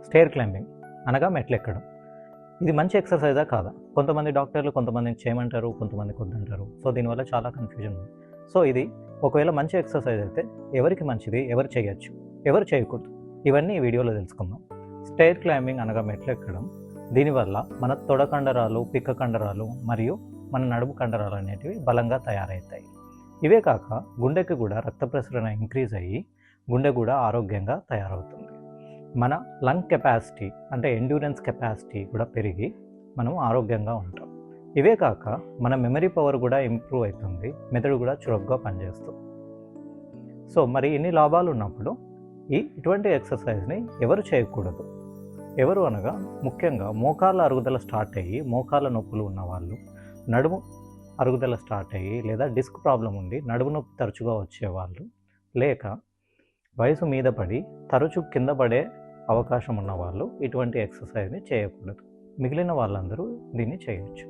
Stair climbing అనగా మెట్లెక్కడం. ఇది మంచి ఎక్సర్సైజా కాదా? కొంతమంది డాక్టర్లు కొంతమందిని చేయమంటారు, కొంతమందికి వద్దంటారు. సో దీనివల్ల చాలా కన్ఫ్యూజన్ ఉంది. సో ఇది ఒకవేళ మంచి ఎక్సర్సైజ్ అయితే ఎవరికి మంచిది, ఎవరు చేయొచ్చు, ఎవరు చేయకూడదు, ఇవన్నీ ఈ వీడియోలో తెలుసుకుందాం. స్టేర్ క్లైంబింగ్ అనగా మెట్లెక్కడం, దీనివల్ల మన తొడ కండరాలు, పిక్క కండరాలు మరియు మన నడుము కండరాలు అనేటివి బలంగా తయారవుతాయి. ఇవే కాక గుండెకి కూడా రక్త ప్రసరణ ఇంక్రీజ్ అయ్యి గుండె కూడా ఆరోగ్యంగా తయారవుతుంది. మన లంగ్ కెపాసిటీ అంటే ఎండ్యూరెన్స్ కెపాసిటీ కూడా పెరిగి మనం ఆరోగ్యంగా ఉంటాం. ఇవే కాక మన మెమరీ పవర్ కూడా ఇంప్రూవ్ అవుతుంది, మెదడు కూడా చురుగ్గా పనిచేస్తుంది. సో మరి ఇన్ని లాభాలు ఉన్నప్పుడు ఇటువంటి ఎక్సర్సైజ్ని ఎవరు చేయకూడదు? ఎవరు అనగా ముఖ్యంగా మోకాళ్ళ అరుగుదల స్టార్ట్ అయ్యి మోకాళ్ళ నొప్పులు ఉన్నవాళ్ళు, నడుము అరుగుదల స్టార్ట్ అయ్యి లేదా డిస్క్ ప్రాబ్లం ఉండి నడుము నొప్పి తరచుగా వచ్చేవాళ్ళు, లేక వయసు మీద పడి తరచు కింద పడే అవకాశం ఉన్నవాళ్ళు ఇటువంటి ఎక్సర్సైజ్ని చేయకూడదు. మిగిలిన వాళ్ళందరూ దీన్ని చేయొచ్చు.